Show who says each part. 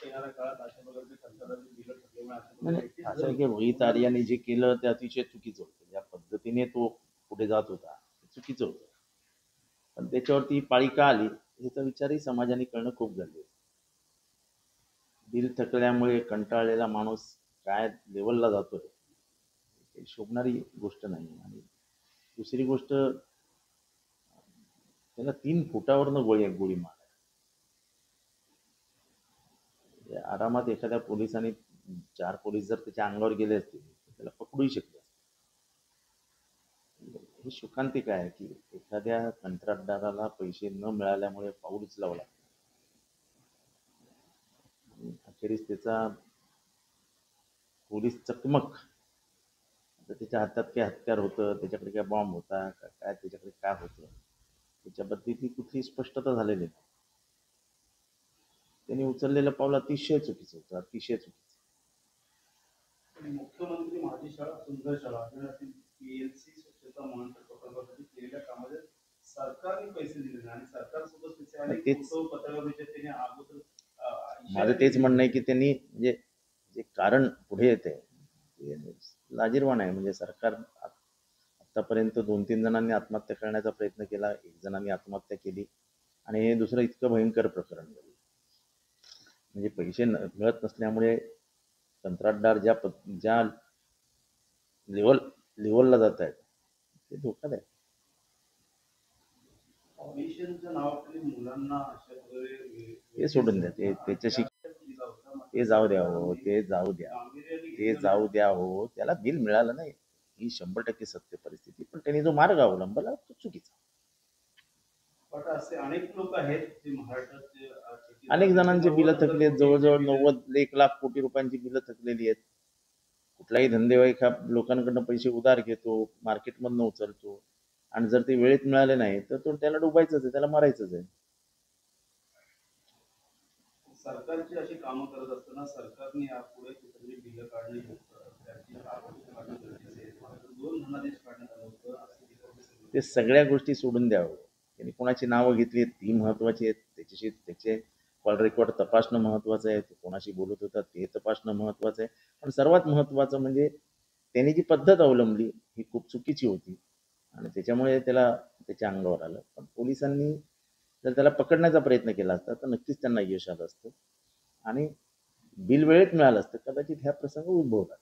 Speaker 1: येणाऱ्या काळात अशा प्रकारचे कंत्राटाचे बिलं ठरल्यामुळे अशा
Speaker 2: नाही,
Speaker 1: प्रकारे
Speaker 2: असं आहे की रोहित आर्याने जे केलं ते अतिशय चुकीचं होतं. ज्या पद्धतीने तो पुढे जात होता ते चुकीचं होतं. पण त्याच्यावरती पाळी का आली याचा विचारही समाजाने करणं खूप गरजेचं. बिल थकल्यामुळे कंटाळलेला माणूस काय लेवलला जातोय हे शोभणारी गोष्ट नाही. आणि दुसरी गोष्ट, त्याला 3 फुटावरनं गोळी मारली. आरामात एखाद्या पोलिसांनी 4 पोलीस जर त्याच्या अंगावर गेले असतील तर त्याला पकडूही शकले असते. हे शोकांतिक आहे की एखाद्या कंत्राटदाराला पैसे न मिळाल्यामुळे पाऊल उचलावं लागतं. आणि अखेरीस त्याचा पोलीस चकमक, तर त्याच्या हातात काय हत्यार होतं, त्याच्याकडे काय बॉम्ब होता का काय, त्याच्याकडे काय होतं त्याच्याबद्दल कुठली स्पष्टता झालेली नाही. त्यांनी उचललेलं पाऊल अतिशय चुकीचं होतं, अतिशय चुकीचं.
Speaker 1: मुख्यमंत्री माझी शाळा सुंदर शाळा पीएलसी स्वच्छता महामंडळ प्रकल्पासाठी केलेल्या कामाचे सरकारने पैसे दिले नाही आणि सरकारसोबत त्याचे अनेक फोटो पत्रकारितेत त्यांनी अगोदर
Speaker 2: माझं तेच म्हणणं आहे की त्यांनी म्हणजे जे कारण पुढे येते लाजीरवाण आहे. म्हणजे सरकार आतापर्यंत 2-3 जणांनी आत्महत्या करण्याचा प्रयत्न केला, 1 जणांनी आत्महत्या केली आणि हे दुसरं इतकं भयंकर प्रकरण झालं. म्हणजे पैसे मिळत नसल्यामुळे कंत्राटदार ज्या लेवलला जात आहेत ते धोकादायक. ते सोडून द्या, त्याच्याशी ते जाऊ द्या हो, ते जाऊ द्या हो. त्याला बिल मिळालं नाही ही 100% सत्य परिस्थिती, पण त्यांनी जो मार्ग अवलंबला तो चुकीचा.
Speaker 1: अनेक लोक आहेत जे महाराष्ट्रात
Speaker 2: अनेक जणांची बिलं थकली आहेत. जवळजवळ 90-1 लाख कोटी रुपयांची बिलं थकलेली आहेत. कुठलाही धंदेवाईक हा लोकांकडनं पैसे उधार घेतो, मार्केटमधनं उचलतो आणि जर ते वेळेत मिळाले नाही तर तो त्याला डुबायचंच आहे, त्याला मारायचंच आहे.
Speaker 1: सरकारची अशी कामं करत असताना सरकारने यापुढे कुठेतरी बिलं काढणे
Speaker 2: ते सगळ्या गोष्टी सोडून द्यावं. त्यांनी कोणाची नावं घेतली ती महत्वाची आहेत, त्याच्याशी त्याचे कॉल रेकॉर्ड तपासणं महत्वाचं आहे, ते कोणाशी बोलत होतात ते तपासणं महत्वाचं आहे. पण सर्वात महत्वाचं म्हणजे त्यांनी जी पद्धत अवलंबली ही खूप चुकीची होती आणि त्याच्यामुळे त्याला त्याच्या अंगावर आलं. पण पोलिसांनी जर त्याला पकडण्याचा प्रयत्न केला असता तर नक्कीच त्यांना यश आलं असतं आणि बिल वेळेत मिळालं असतं, कदाचित ह्या प्रसंग उद्भवला.